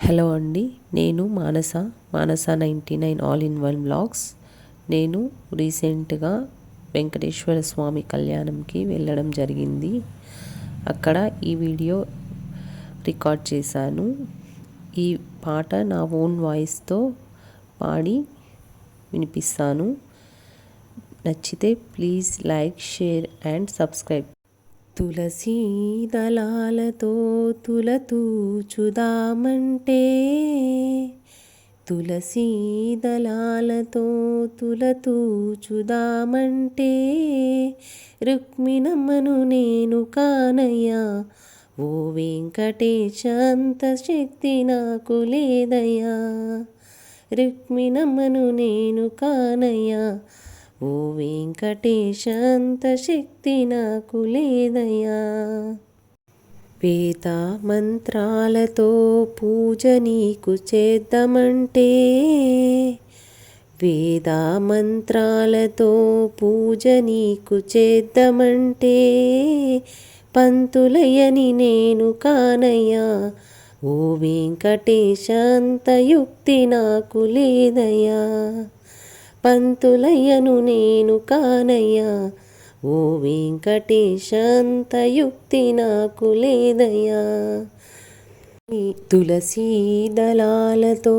Hello అండి, నేను మానస 99 all in one vlogs. నేను రీసెంట్గా వెంకటేశ్వర స్వామి కళ్యాణంకి వెళ్ళడం జరిగింది. అక్కడ ఈ వీడియో రికార్డ్ చేశాను. ఈ పాట నా ఓన్ వాయిస్తో పాడి వినిపిస్తాను. నచ్చితే please like, share and subscribe. తులసీ దళాలతో తులతూచుదామంటే, తులసీ దళాలతో తులతూచుదామంటే, రుక్మిణమ్మను నేను కానయ్యా, ఓ వెంకటేశ అంత శక్తి నాకు లేదయ్యా. రుక్మిణమ్మను నేను కానయ్యా, ఓ వెంకటేశ అంత శక్తి నాకు లేదయ్యా. వేద మంత్రాలతో పూజ నీకు చేద్దామంటే, వేద మంత్రాలతో పూజ నీకు చేద్దామంటే, పంతులయ్యని నేను కానయ్యా, ఓ వెంకటేశ అంత యుక్తి నాకు లేదయ్యా. పంతులయ్యను నేను కానయ్యా, ఓ వెంకటేశ అంత యుక్తి నాకు లేదయ్యా. తులసీ దళాలతో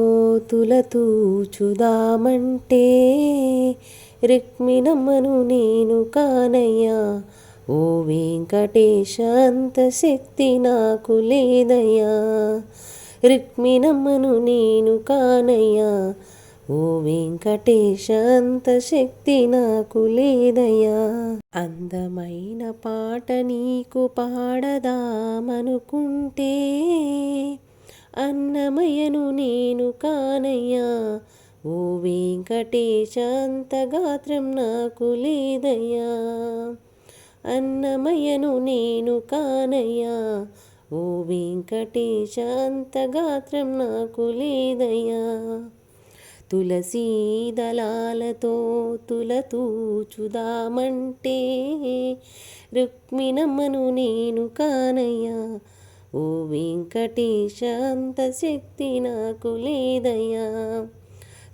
తులతూచుదామంటే, రుక్మిణమ్మను నేను కానయ్యా, ఓ వెంకటేశ అంత శక్తి నాకు లేదయ్యా. రుక్మిణమ్మను నేను కానయ్యా, ఓ వెంకటేశ అంత శక్తి నాకు లేదయ్యా. అందమైన పాట నీకు పాడదామనుకుంటే, అన్నమయ్యను నేను కానయ్యా, ఓ వెంకటేశ అంత గాత్రం నాకు లేదయ్యా. అన్నమయ్యను నేను కానయ్యా, ఓ వెంకటేశ అంత గాత్రం నాకు లేదయ్యా. తులసీ దళాలతో తులతూచుదామంటే, రుక్మిణమ్మను నేను కానయ్యా, ఓ వెంకటేశ అంత శక్తి నాకు లేదయ్యా.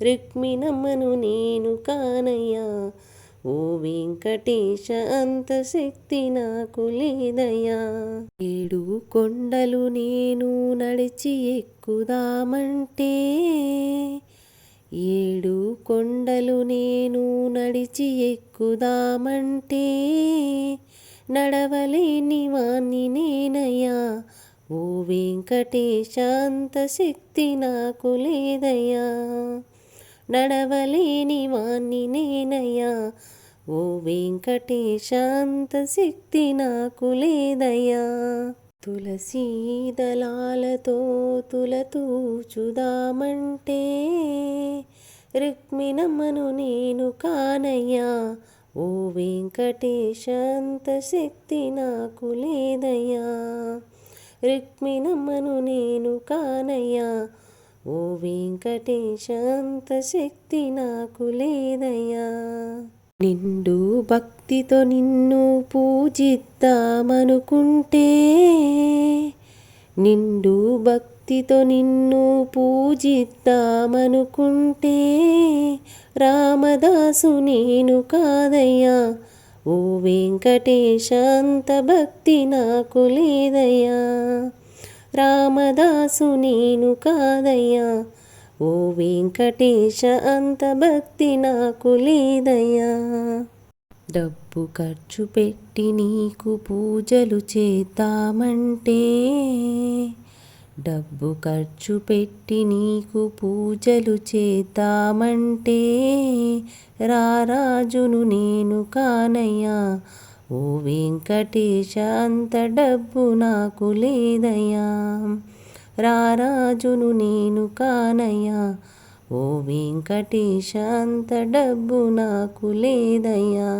రుక్మిణమ్మను నేను కానయ్యా, ఓ వెంకటేశ అంత శక్తి నాకు లేదయ్యా. 7 కొండలు నేను నడిచి ఎక్కుదామంటే, 7 కొండలు నేను నడిచి ఎక్కుదామంటే, నడవలేని వాణ్ణి నేనయ్యా, ఓ వెంకటేశ అంత శక్తి నాకు లేదయ్యా. నడవలేని వాణ్ణి నేనయ్యా, ఓ వెంకటేశ అంత శక్తి నాకు లేదయ్యా. తులసీ దళాలతో తులతూచుదామంటే, రుక్మిణమ్మను నేను కానయ్యా, ఓ వెంకటేశ అంత శక్తి నాకు లేదయ్యా. రుక్మిణమ్మను నేను కానయ్యా, ఓ వెంకటేశ అంత శక్తి నాకు లేదయ్యా. నిండు భక్తితో నిన్ను పూజిద్దామనుకుంటే, నిండు భక్తితో నిన్ను పూజిద్దామనుకుంటే, రామదాసు నేను కాదయ్యా, ఓ వెంకటేశ అంత భక్తి నాకు లేదయ్యా. రామదాసు నేను కాదయ్యా, ఓ వెంకటేశ అంత భక్తి నాకు లేదయ్యా. డబ్బు ఖర్చు పెట్టి నీకు పూజలు చేద్దామంటే, డబ్బు ఖర్చు పెట్టి నీకు పూజలు చేద్దామంటే, రారాజును నేను కానయ్యా, ఓ వెంకటేశ అంత డబ్బు నాకు లేదయ్యా. రారాజును నేను కానయ్యా, ఓ వెంకటేశ అంత డబ్బు నాకు లేదయ్యా.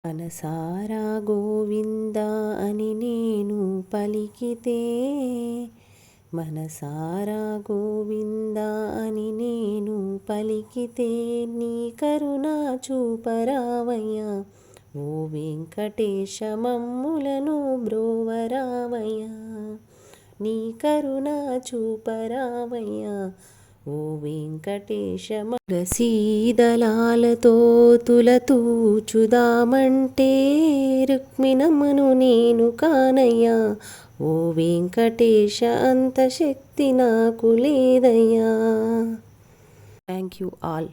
మనసారా గోవిందా అని నేను పలికితే, మనసారా గోవిందా అని నేను పలికితే, నీ కరుణ చూపరావయ్యా, ఓ వెంకటేశ మమ్ములను బ్రోవరావయ్యా. నీ కరుణ చూపరావయ్యా ఓ వెంకటేశ. తులసీదళాలతో తులతూచుదామంటే రుక్మిణమ్మను నేను కానయ్యా ఓ వెంకటేశ, అంత శక్తి నాకు లేదయ్యా. Thank you all.